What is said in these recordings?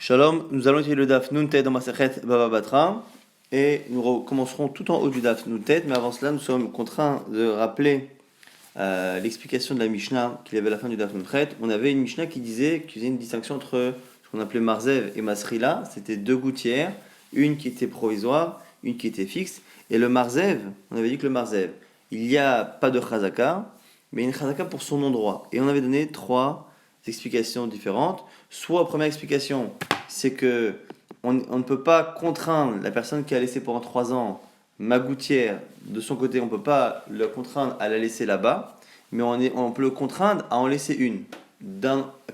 Shalom, nous allons étudier le Daf Nuntet dans Masechet Baba Batra et nous recommencerons tout en haut du Daf Nuntet, mais avant cela nous sommes contraints de rappeler l'explication de la Mishnah qu'il y avait à la fin du Daf Nuntet. On avait une Mishnah qui disait qu'il faisait une distinction entre ce qu'on appelait Marzev et Masrila, c'était deux gouttières, une qui était provisoire, une qui était fixe, et le Marzev, on avait dit que le Marzev, il n'y a pas de Chazaka, mais une Chazaka pour son endroit, et on avait donné trois explications différentes. Soit, première explication, c'est que on ne peut pas contraindre la personne qui a laissé pendant 3 ans ma gouttière de son côté, on ne peut pas le contraindre à la laisser là-bas, mais on peut le contraindre à en laisser une.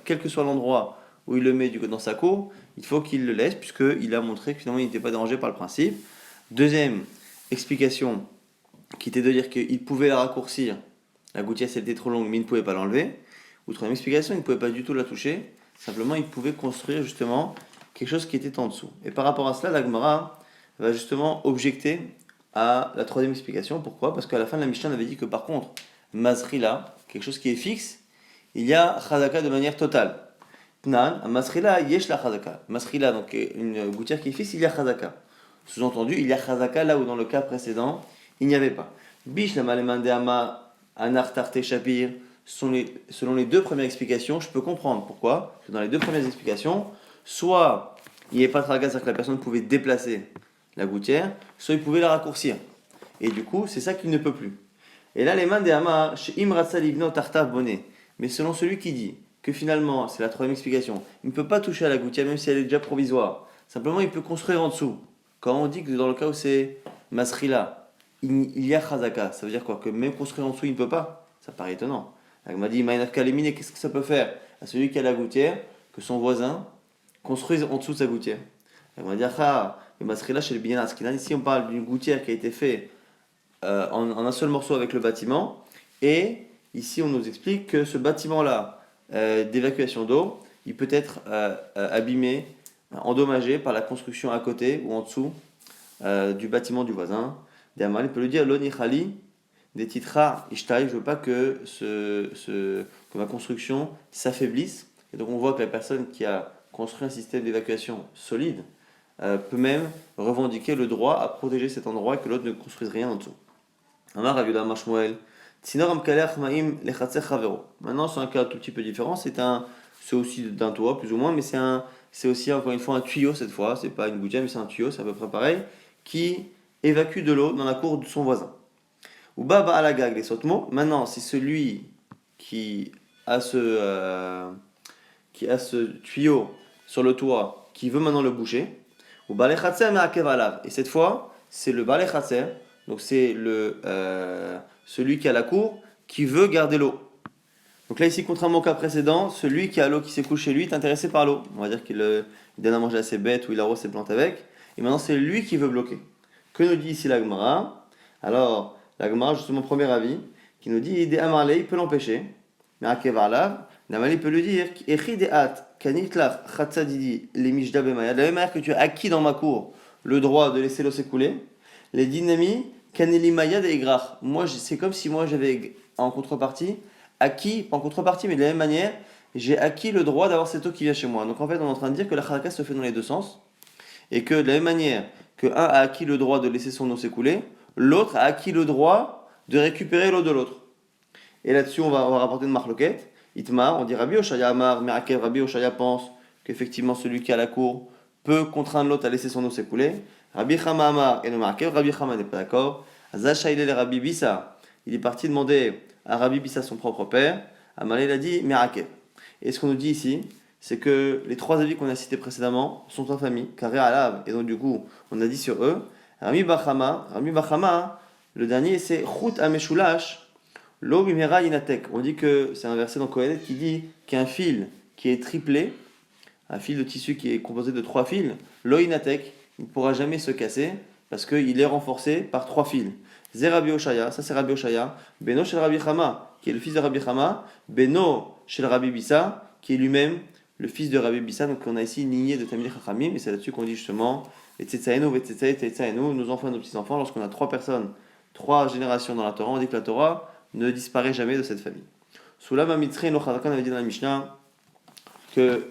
Quel que soit l'endroit où il le met dans sa cour, il faut qu'il le laisse, puisqu'il a montré que finalement il n'était pas dérangé par le principe. Deuxième explication, qui était de dire qu'il pouvait la raccourcir, la gouttière si elle était trop longue, mais il ne pouvait pas l'enlever. Ou troisième explication, il ne pouvait pas du tout la toucher, simplement il pouvait construire justement quelque chose qui était en dessous. Et par rapport à cela, la Gemara va justement objecter à la troisième explication. Pourquoi ? Parce qu'à la fin de la Mishnah, on avait dit que par contre, Mazrila, quelque chose qui est fixe, il y a Chazaka de manière totale. Tnan, à Mazrila, yesh la Chazaka. Mazrila, donc une gouttière qui est fixe, il y a Chazaka. Sous-entendu, il y a Chazaka là où dans le cas précédent, il n'y avait pas. Bish la Malemandeama, Anar Tarte Shapir, selon les deux premières explications, je peux comprendre pourquoi. Parce que dans les deux premières explications, soit il n'y avait pas de tragas, c'est-à-dire que la personne pouvait déplacer la gouttière, soit il pouvait la raccourcir. Et du coup, c'est ça qu'il ne peut plus. Et là, les mains des Hama, chez Imratsa Livno Tartav Bonnet. Mais selon celui qui dit que finalement, c'est la troisième explication, il ne peut pas toucher à la gouttière, même si elle est déjà provisoire. Simplement, il peut construire en dessous. Quand on dit que dans le cas où c'est Masrila, il y a Chazaka, ça veut dire quoi ? Que même construire en dessous, il ne peut pas ? Ça paraît étonnant. Elle m'a dit, qu'est-ce que ça peut faire à celui qui a la gouttière que son voisin construise en dessous de sa gouttière. Elle m'a dit, ici on parle d'une gouttière qui a été faite en un seul morceau avec le bâtiment, et ici on nous explique que ce bâtiment-là d'évacuation d'eau, il peut être abîmé, endommagé par la construction à côté ou en dessous du bâtiment du voisin. Il peut le dire, Loni Khali, des titra ishtai, je veux pas que que ma construction s'affaiblisse. Et donc on voit que la personne qui a construit un système d'évacuation solide peut même revendiquer le droit à protéger cet endroit et que l'autre ne construise rien en dessous. Maintenant c'est un cas tout petit peu différent, c'est aussi d'un toit plus ou moins, mais c'est aussi encore une fois un tuyau cette fois, c'est pas une gouttière mais c'est un tuyau, c'est à peu près pareil, qui évacue de l'eau dans la cour de son voisin. Ou baba à la gag, les sautements. Maintenant, c'est celui qui a ce tuyau sur le toit qui veut maintenant le boucher. Ou balechatser mais akevalav. Et cette fois, c'est le balechatser, donc c'est celui qui a la cour qui veut garder l'eau. Donc là ici, contrairement au cas précédent, celui qui a l'eau qui s'écoule chez lui est intéressé par l'eau. On va dire qu'il donne à manger à ses bêtes ou il arrose ses plantes avec. Et maintenant, c'est lui qui veut bloquer. Que nous dit ici la Gemara ? Alors, la Gemara, justement, premier avis, qui nous dit Idé Amarle, il peut l'empêcher. Mais Akevarlav, Namali peut lui dire Echideat, Kanitlach, Khatsadidi, les Mishda Bemaya. De la même manière que tu as acquis dans ma cour le droit de laisser l'eau s'écouler, les Dinami, Kaneli Maya de Egrach. Moi, c'est comme si moi j'avais en contrepartie acquis, pas en contrepartie, mais de la même manière, j'ai acquis le droit d'avoir cette eau qui vient chez moi. Donc en fait, on est en train de dire que la Khalakas se fait dans les deux sens, et que de la même manière que un a acquis le droit de laisser son eau s'écouler, l'autre a acquis le droit de récupérer l'eau de l'autre. Et là-dessus, on va rapporter une marloquette. Itmar, on dit Rabbi Oshaya Amar, Merakev, Rabbi Oshaya pense qu'effectivement celui qui a la cour peut contraindre l'autre à laisser son eau s'écouler. Rabbi Chama Amar et le Merakev, Rabbi Chama n'est pas d'accord. Azashaïle le Rabbi Bissa, il est parti demander à Rabbi Bissa, son propre père. Amalé il a dit Merakev. Et ce qu'on nous dit ici, c'est que les trois avis qu'on a cités précédemment sont en famille, carré à l'ave, et donc du coup, on a dit sur eux, Rami Bachama, le dernier c'est Chut Ameshulash, Lo Bimera Inatek. On dit que c'est un verset dans Kohelet qui dit qu'un fil qui est triplé, un fil de tissu qui est composé de 3 fils, Lo Inatek, il ne pourra jamais se casser parce qu'il est renforcé par 3 fils. Zé Rabbi Oshaya, ça c'est Rabbi Oshaya, Beno Shel Rabbi Chama, qui est le fils de Rabbi Chama, Beno Shel Rabbi Bissa, qui est lui-même le fils de Rabbi Bissa. Donc on a ici une lignée de Tamil Chachamim, et c'est là-dessus qu'on dit justement et Tzetzaenu, nos enfants et nos petits-enfants, lorsqu'on a 3 personnes, 3 générations dans la Torah, on dit que la Torah ne disparaît jamais de cette famille. Soulam Amitzri, on avait dit dans la Mishnah que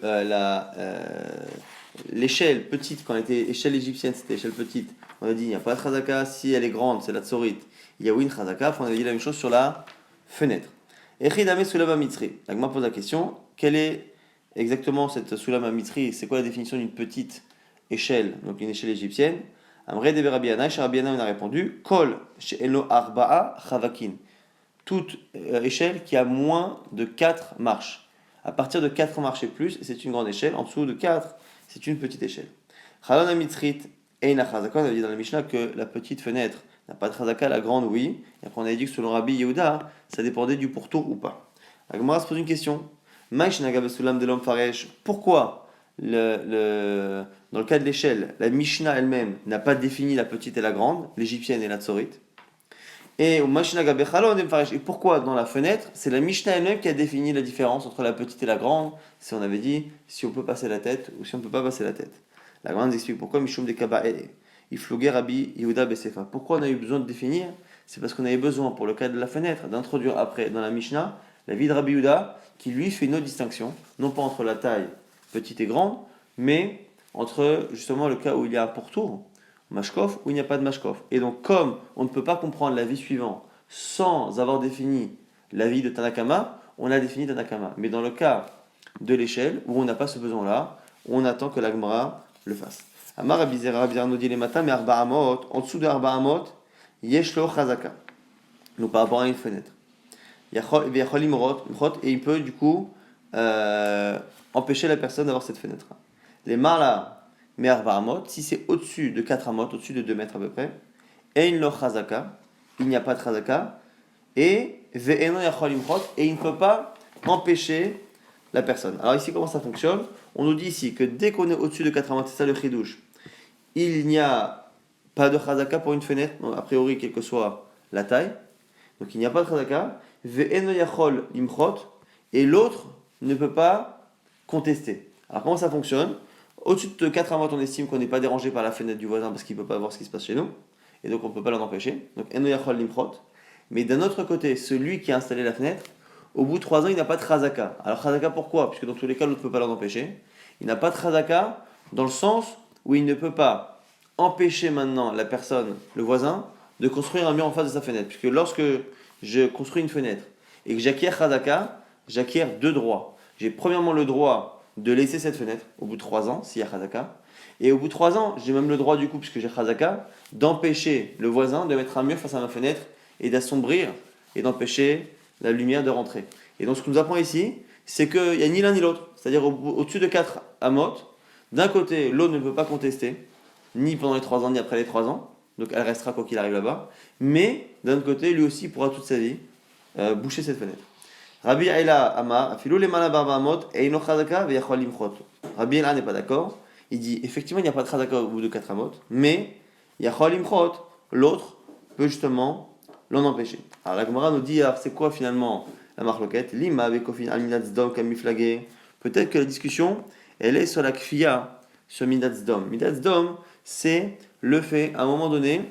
l'échelle petite, quand elle était échelle égyptienne, c'était échelle petite, on a dit il n'y a pas de chazaka, si elle est grande, c'est la tsorit, il y a oui une chazaka, on a dit la même chose sur la fenêtre. Echidame Sulama Mitzri. La Gemara pose la question, quelle est exactement cette Sulama Mitzri? C'est quoi la définition d'une petite échelle, donc une échelle égyptienne? Amre de Rabbi Yana, Rabbi Yana, on a répondu, Kol she'elo arba'a chavakin. Toute échelle qui a moins de 4 marches. À partir de 4 marches et plus, c'est une grande échelle. En dessous de 4, c'est une petite échelle. Chalon Mitzrit Eina Chazaka, on avait dit dans la Mishnah que la petite fenêtre n'a pas de Chazaka, la grande oui. Et après on avait dit que selon Rabbi Yehuda, ça dépendait du pourtour ou pas. La Gemara se pose une question. Pourquoi dans le cas de l'échelle, la Mishnah elle-même n'a pas défini la petite et la grande, l'égyptienne et la tsorite? Et pourquoi dans la fenêtre, c'est la Mishnah elle-même qui a défini la différence entre la petite et la grande, si on avait dit si on peut passer la tête ou si on ne peut pas passer la tête. La grande explique pourquoi Mishum de Kaba'e, il floguait Rabbi Yehuda Besefa. Pourquoi on a eu besoin de définir? C'est parce qu'on avait besoin, pour le cas de la fenêtre, d'introduire après dans la Mishnah la vie de Rabbi Yehuda qui lui fait une autre distinction, non pas entre la taille petite et grande, mais entre justement le cas où il y a un pourtour. Mashkov ou il n'y a pas de Mashkov. Et donc, comme on ne peut pas comprendre l'avis suivant sans avoir défini l'avis de Tanakama, on a défini Tanakama. Mais dans le cas de l'échelle, où on n'a pas ce besoin-là, on attend que la Gemara le fasse. Amar Abizera nous dit les matins, mais Arba Amot, en dessous de Arba Amot, Yeshlo Chazaka. Donc par rapport à une fenêtre. Et il peut du coup empêcher la personne d'avoir cette fenêtre. Les Marla. Mais Arba Amot, si c'est au-dessus de 4 Amot, au-dessus de 2 mètres à peu près, Ein lo chazaka, il n'y a pas de chazaka, et Ve'eno yachol imchot, et il ne peut pas empêcher la personne. Alors ici, comment ça fonctionne? On nous dit ici que dès qu'on est au-dessus de 4 Amot, c'est ça le chidouche, il n'y a pas de chazaka pour une fenêtre, donc, a priori, quelle que soit la taille, donc il n'y a pas de chazaka, Ve'eno yachol imchot, et l'autre ne peut pas contester. Alors comment ça fonctionne? Au-dessus de 4 amot, on estime qu'on n'est pas dérangé par la fenêtre du voisin parce qu'il ne peut pas voir ce qui se passe chez nous. Et donc on ne peut pas l'en empêcher. Donc eno yachol limchot. Mais d'un autre côté, celui qui a installé la fenêtre, au bout de 3 ans, il n'a pas de chazaka. Alors chazaka pourquoi? Puisque dans tous les cas, l'autre ne peut pas l'en empêcher. Il n'a pas de chazaka dans le sens où il ne peut pas empêcher maintenant la personne, le voisin, de construire un mur en face de sa fenêtre. Puisque lorsque je construis une fenêtre et que j'acquiers chazaka, j'acquiers 2 droits. J'ai premièrement le droit de laisser cette fenêtre au bout de 3 ans, s'il y a Chazaka. Et au bout de 3 ans, j'ai même le droit, du coup, puisque j'ai Chazaka, d'empêcher le voisin de mettre un mur face à ma fenêtre et d'assombrir et d'empêcher la lumière de rentrer. Et donc, ce qu'on nous apprend ici, c'est qu'il n'y a ni l'un ni l'autre. C'est-à-dire, au-dessus de 4 amot, d'un côté, l'autre ne peut pas contester, ni pendant les 3 ans, ni après les 3 ans. Donc, elle restera quoi qu'il arrive là-bas. Mais, d'un autre côté, lui aussi pourra toute sa vie boucher cette fenêtre. Rabbi Ela Ama, Afilou les Malabarbaamot, et Ino Chazaka, Veyachol Limchot. Rabbi Ela n'est pas d'accord. Il dit effectivement, il n'y a pas de Chazaka au bout de 4 amot, mais Yachol Limchot, l'autre peut justement l'en empêcher. Alors la Gemara nous dit alors, c'est quoi finalement la marloquette? Lima avec Kofin Alminazdom Kamiflagé. Peut-être que la discussion, elle est sur la Kfia, sur Midazdom. Midazdom, c'est le fait, à un moment donné,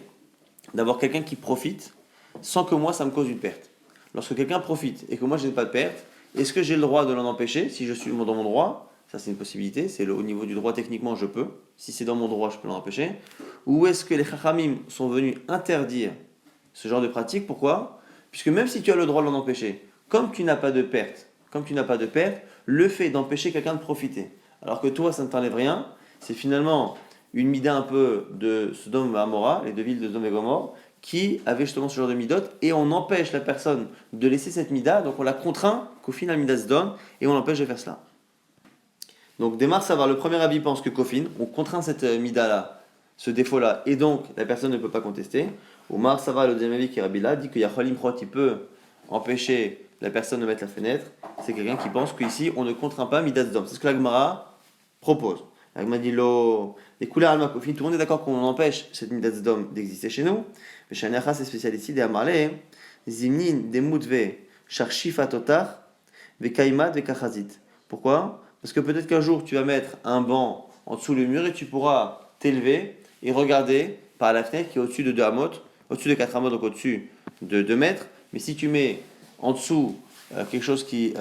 d'avoir quelqu'un qui profite sans que moi ça me cause une perte. Lorsque quelqu'un profite et que moi je n'ai pas de perte, est-ce que j'ai le droit de l'en empêcher si je suis dans mon droit? Ça c'est une possibilité, c'est au niveau du droit techniquement je peux. Si c'est dans mon droit je peux l'en empêcher. Ou est-ce que les chachamim sont venus interdire ce genre de pratique? Pourquoi? Puisque même si tu as le droit de l'en empêcher, comme tu n'as pas de perte, le fait d'empêcher quelqu'un de profiter, alors que toi ça ne t'enlève rien, c'est finalement une mida un peu de Sodome et Amora, les 2 villes de Sodome et Gomorrhe, qui avait justement ce genre de midot, et on empêche la personne de laisser cette mida, donc on la contraint qu'au final mida se donne, et on l'empêche de faire cela. Donc Demar Savar, le premier avis pense que Kofin, on contraint cette mida-là, ce défaut-là, et donc la personne ne peut pas contester. Omar Savar, le deuxième avis qui est Rabbi là, dit qu'il y a Cholim Prot, il peut empêcher la personne de mettre la fenêtre. C'est quelqu'un qui pense qu'ici on ne contraint pas mida se donne. C'est ce que la Gemara propose. La Gemara dit les couleurs alma Kofin, tout le monde est d'accord qu'on empêche cette mida se donne d'exister chez nous. Mais chez Anacha, c'est spécialiste des Amarle, Zimnin, Demutve, Charchifa Totar, Vekaimat, Vekachazit. Pourquoi? Parce que peut-être qu'un jour tu vas mettre un banc en dessous du mur et tu pourras t'élever et regarder par la fenêtre qui est au-dessus de 2 amot, au-dessus de 4 amot, donc au-dessus de 2 mètres. Mais si tu mets en dessous quelque chose qui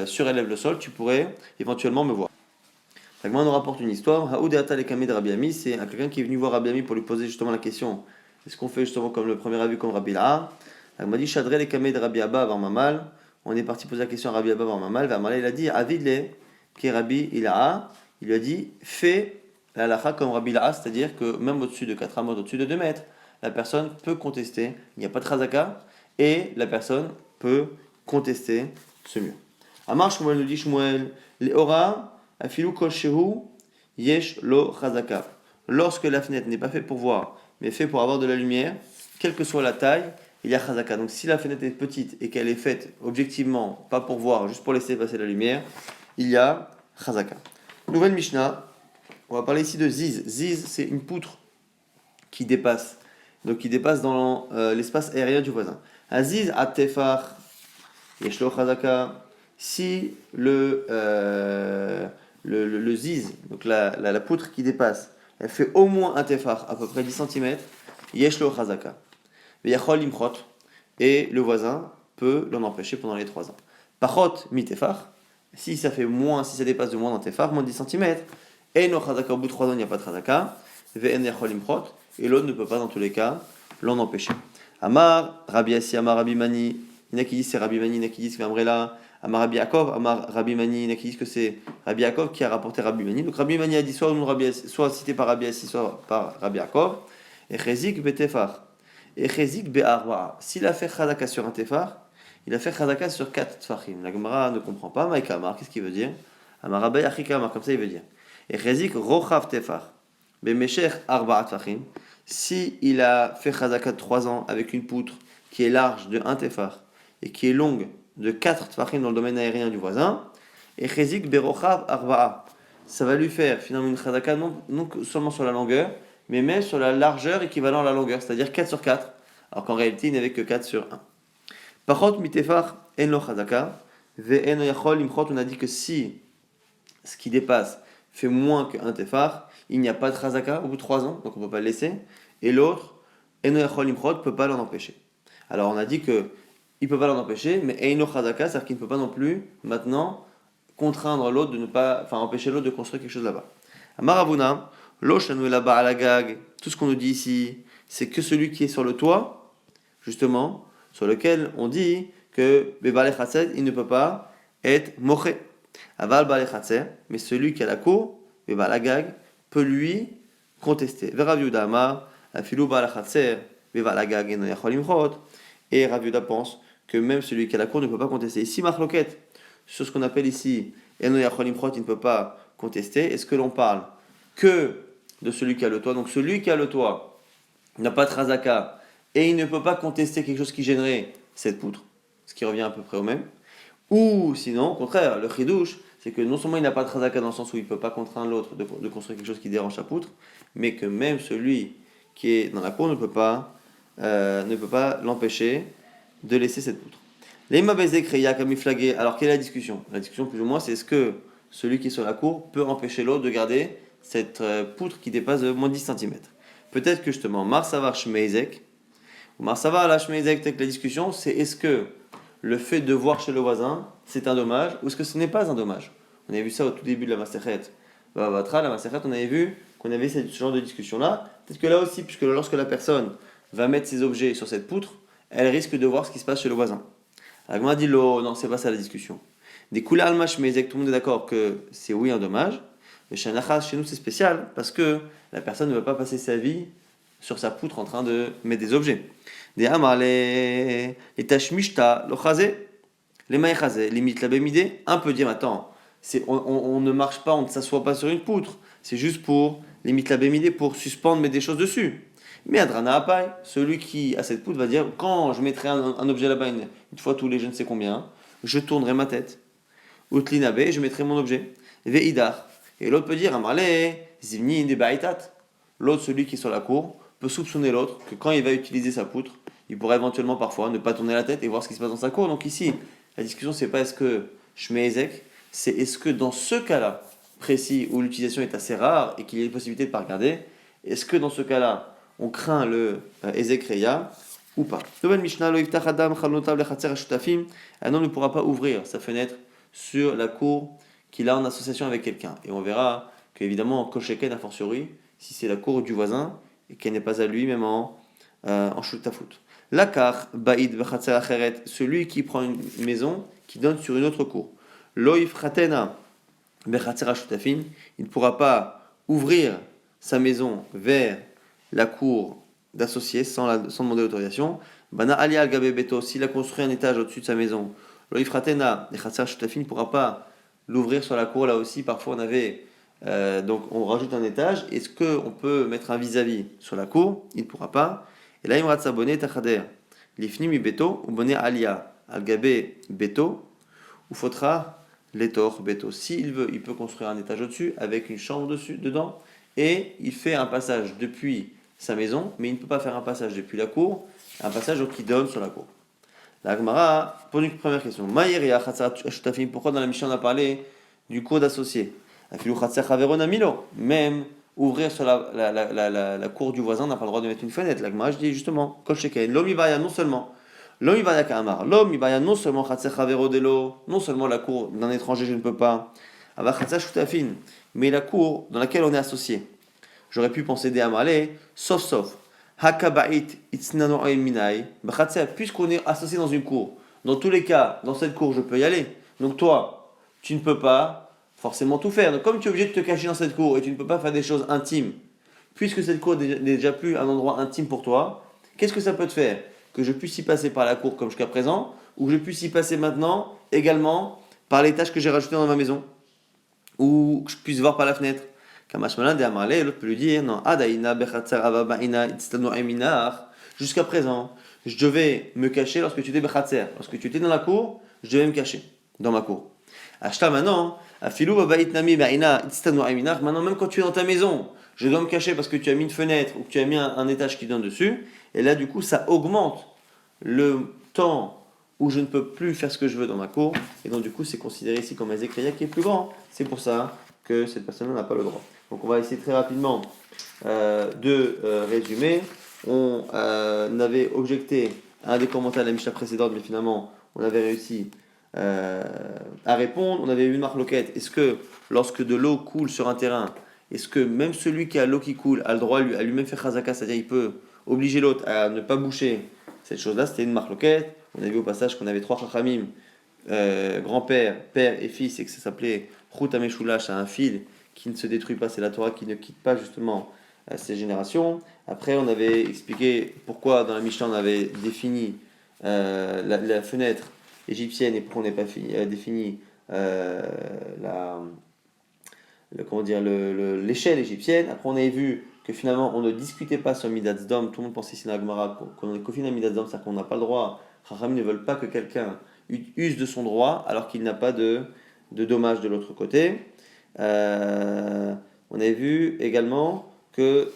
surélève le sol, tu pourrais éventuellement me voir. La Gemara nous rapporte une histoire. Haoudata le kameh de Rabbi Ami, c'est quelqu'un qui est venu voir Rabbi Ami pour lui poser justement la question. Est-ce qu'on fait justement comme le premier avis, comme Rabbi Laha? La Gemara dit Shadre le kameh de Rabbi Abba avant Mamal. On est parti poser la question à Rabbi Abba avant Mamal. Mamal il a dit Avidle, qui est Rabbi Laha. Il lui a dit fais la halakha comme Rabbi Laha, c'est-à-dire que même au-dessus de 4 amot, au-dessus de 2 mètres, la personne peut contester. Il n'y a pas de chazaka et la personne peut contester ce mur. Amar Shmuel nous dit Shmuel, les ora. Afilu kol shehu yesh lo chazaka. Lorsque la fenêtre n'est pas faite pour voir, mais faite pour avoir de la lumière, quelle que soit la taille, il y a chazaka. Donc si la fenêtre est petite et qu'elle est faite objectivement, pas pour voir, juste pour laisser passer la lumière, il y a chazaka. Nouvelle Mishnah, on va parler ici de ziz. Ziz, c'est une poutre qui dépasse, donc qui dépasse dans l'espace aérien du voisin. Aziz atefar yesh lo chazaka. Si le ziz, donc la poutre qui dépasse, elle fait au moins un tefar, à peu près 10 cm, yeshlo chazaka. Yachol imchot, et le voisin peut l'en empêcher pendant les 3 ans. Pachot mi tefar, si ça dépasse de moins d'un tefar, moins de 10 cm, et no chazaka, au bout de 3 ans, il n'y a pas de chazaka, ve'en yachol imchot, et l'autre ne peut pas dans tous les cas l'en empêcher. Amar, Rabbi Assi, Amar Rabbi Mani, il y en a qui disent c'est Rabbi Mani, il y en a qui disent c'est Amrela, Amar Rabbi Yaakov, Amar Rabbi Mani, il y en a qui disent que c'est Rabbi Yaakov qui a rapporté Rabbi Mani. Donc Rabbi Mani a dit soit cité par Rabbi Assi, soit par Rabbi Yaakov. Et Chezik betefar. Et Chezik be'arwa. S'il a fait chazaka sur un tefar, il a fait chazaka sur 4 tefachim. La Gemara ne comprend pas. Maïka Amar, qu'est-ce qu'il veut dire? Amar Rabbi Achika Amar, comme ça il veut dire. Et Chezik rochav tefar. Bemeshech arba'a tefachim. Si il a fait chazaka de 3 ans avec une poutre qui est large de 1 tefar et qui est longue de 4 tefachim dans le domaine aérien du voisin, et chezik berochav arba'a. Ça va lui faire finalement une chazaka non seulement sur la longueur, mais même sur la largeur équivalent à la longueur, c'est-à-dire 4 sur 4, alors qu'en réalité il n'avait que 4 sur 1. Pachot mitefar en lo chazaka, ve'en yachol imchot, on a dit que si ce qui dépasse fait moins que 1 tefar, il n'y a pas de chazaka au bout de 3 ans, donc on ne peut pas le laisser, et l'autre, en yachol imchot, ne peut pas l'en empêcher. Alors on a dit que il ne peut pas l'en empêcher, mais Eino Chazaka, c'est-à-dire qu'il ne peut pas non plus, maintenant, contraindre l'autre de ne pas, empêcher l'autre de construire quelque chose là-bas. Amaravuna, Loshanu là-bas à la gag, tout ce qu'on nous dit ici, c'est que celui qui est sur le toit, justement, sur lequel on dit que Bebale Chatzed, il ne peut pas être moché. Aval Bale Chatzed, mais celui qui a la cour, Bebale gag, peut lui contester. Vera Viuda Amar, Afilu Bale Chatzed, Bebale gag, Eno Yachol Imchot, et Rav Yuda pense que même celui qui a la cour ne peut pas contester. Ici, Marloket, sur ce qu'on appelle ici, Eno Yachol Imchot, il ne peut pas contester. Est-ce que l'on parle que de celui qui a le toit? Donc celui qui a le toit n'a pas de chazaka et il ne peut pas contester quelque chose qui gênerait cette poutre, ce qui revient à peu près au même. Ou sinon, au contraire, le chidouche, c'est que non seulement il n'a pas de chazaka dans le sens où il ne peut pas contraindre l'autre de construire quelque chose qui dérange sa poutre, mais que même celui qui est dans la cour ne peut pas l'empêcher de laisser cette poutre. Alors quelle est la discussion? La discussion plus ou moins c'est est-ce que celui qui est sur la cour peut empêcher l'autre de garder cette poutre qui dépasse de moins de 10 cm. Peut-être que justement Marsavar Shmeizek ou Marsavar la Shmeizek, peut-être que la discussion c'est est-ce que le fait de voir chez le voisin c'est un dommage ou est-ce que ce n'est pas un dommage? On avait vu ça au tout début de la Masechet. La Masechet, on avait vu qu'on avait ce genre de discussion là. Peut-être que là aussi, puisque lorsque la personne va mettre ses objets sur cette poutre, elle risque de voir ce qui se passe chez le voisin. Agma dit non, c'est pas ça la discussion. Des couleurs almash mezek, tout le monde est d'accord que c'est oui un dommage. Mais chez Nachas, chez nous c'est spécial parce que la personne ne va pas passer sa vie sur sa poutre en train de mettre des objets. Des amar les tashmishta lo chazé, les maïchazé, limite la bémidé. Un peut dire attends, on ne marche pas, on ne s'assoit pas sur une poutre. C'est juste pour limite la bémidé pour suspendre mettre des choses dessus. Mais Adrana Apai, celui qui a cette poutre va dire quand je mettrai un objet là-bas une fois tous les je ne sais combien, je tournerai ma tête. Utlinabe, je mettrai mon objet. Veidar. Et l'autre peut dire Amale, Zimni de Baitat. L'autre, celui qui est sur la cour, peut soupçonner l'autre que quand il va utiliser sa poutre, il pourrait éventuellement parfois ne pas tourner la tête et voir ce qui se passe dans sa cour. Donc ici, la discussion c'est pas est-ce que Shmeezek, c'est est-ce que dans ce cas-là précis où l'utilisation est assez rare et qu'il y a une possibilité de ne pas regarder, est-ce que dans ce cas-là, on craint le Ezekreya ou pas. Nouvelle Mishnah, un homme ne pourra pas ouvrir sa fenêtre sur la cour qu'il a en association avec quelqu'un. Et on verra qu'évidemment, Kosheken a fortiori, si c'est la cour du voisin, et qu'elle n'est pas à lui, même en shutafut. Lakar, Baïd, Vechatser Acheret, celui qui prend une maison qui donne sur une autre cour. Loïf Khatena, Vechatser Shutafin, il ne pourra pas ouvrir sa maison vers la cour d'associés sans demander l'autorisation. Bana Ali al-Gabe Beto, s'il a construit un étage au-dessus de sa maison, Loïf Khatena, Vechatser Shutafin ne pourra pas l'ouvrir sur la cour. Là aussi, parfois on avait. Donc on rajoute un étage. Est-ce qu'on peut mettre un vis-à-vis sur la cour? Il ne pourra pas. Et là, il me rate s'abonner tachader. L'ifni mi beto ou bonnet alia al-gabe beto ou faudra l'étor beto. S'il veut, il peut construire un étage au-dessus avec une chambre dessus, dedans et il fait un passage depuis sa maison, mais il ne peut pas faire un passage depuis la cour, un passage qui donne sur la cour. La Gemara pose une première question. Pourquoi dans la Mishnah on a parlé du cours d'associé? Même ouvrir sur la cour du voisin, on n'a pas le droit de mettre une fenêtre. La Gemara dit justement, l'homme ibaya non seulement, l'homme ibaya kamar, l'homme ibaya non seulement non seulement la cour d'un étranger je ne peux pas, mais la cour dans laquelle on est associé. J'aurais pu penser des amalé, sauf. Puisqu'on est associé dans une cour, dans tous les cas, dans cette cour, je peux y aller. Donc toi, tu ne peux pas forcément tout faire. Donc comme tu es obligé de te cacher dans cette cour et tu ne peux pas faire des choses intimes, puisque cette cour n'est déjà plus un endroit intime pour toi, qu'est-ce que ça peut te faire? Que je puisse y passer par la cour comme jusqu'à présent, ou que je puisse y passer maintenant également par l'étage que j'ai rajouté dans ma maison, ou que je puisse voir par la fenêtre. Kamashmalan de Amarle, l'autre peut lui dire non, Adaina Bechatzar Avabaina Itstano Eminar. Jusqu'à présent, je devais me cacher lorsque tu étais Bechatzer. Lorsque tu étais dans la cour, je devais me cacher dans ma cour. Ashta maintenant, Afilou Babait Nami Baina Itstano Eminar. Maintenant, même quand tu es dans ta maison, je dois me cacher parce que tu as mis une fenêtre ou que tu as mis un étage qui donne dessus. Et là, du coup, ça augmente le temps où je ne peux plus faire ce que je veux dans ma cour. Et donc, du coup, c'est considéré ici comme un Zékria qui est plus grand. C'est pour ça que cette personne n'a pas le droit. Donc on va essayer très rapidement de résumer. On avait objecté à un des commentaires de la Mishnah précédente, mais finalement on avait réussi à répondre. On avait eu une marloquette. Est-ce que lorsque de l'eau coule sur un terrain, est-ce que même celui qui a l'eau qui coule a le droit à lui-même faire chazaka, c'est-à-dire il peut obliger l'autre à ne pas boucher cette chose-là? C'était une marloquette. On a vu au passage qu'on avait 3 chachamim, grand-père, père et fils, et que ça s'appelait Chut Ameshulash, à un fil qui ne se détruit pas, c'est la Torah qui ne quitte pas justement ces générations. Après, on avait expliqué pourquoi dans la Mishnah on avait défini la fenêtre égyptienne et pourquoi on n'a pas défini l'échelle égyptienne. Après, on avait vu que finalement on ne discutait pas sur Midat Dom. Tout le monde pensait ici dans la Gemara qu'on est confiné à Midat Dom, c'est-à-dire qu'on n'a pas le droit. Chachamim ne veulent pas que quelqu'un use de son droit alors qu'il n'a pas de dommage de l'autre côté. On avait vu également que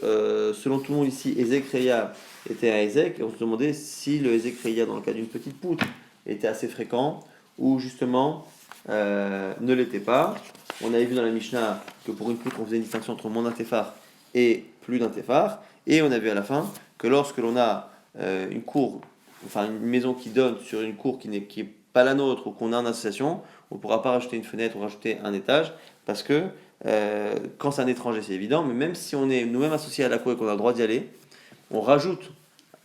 selon tout le monde ici, Ezekreya était un Ezek, et on se demandait si le Ezekreya dans le cas d'une petite poutre était assez fréquent ou justement ne l'était pas. On avait vu dans la Mishnah que pour une poutre on faisait une distinction entre moins d'un téphar et plus d'un téphar, et on a vu à la fin que lorsque l'on a une cour, enfin une maison qui donne sur une cour qui n'est pas la nôtre ou qu'on a en association, on ne pourra pas rajouter une fenêtre ou rajouter un étage parce que quand c'est un étranger c'est évident, mais même si on est nous-mêmes associés à la cour et qu'on a le droit d'y aller, on rajoute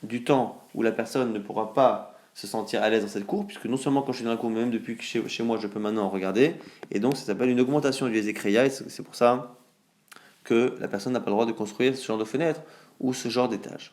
du temps où la personne ne pourra pas se sentir à l'aise dans cette cour, puisque non seulement quand je suis dans la cour, mais même depuis que chez moi je peux maintenant regarder, et donc ça s'appelle une augmentation du Ezekreya, et c'est pour ça que la personne n'a pas le droit de construire ce genre de fenêtre ou ce genre d'étage.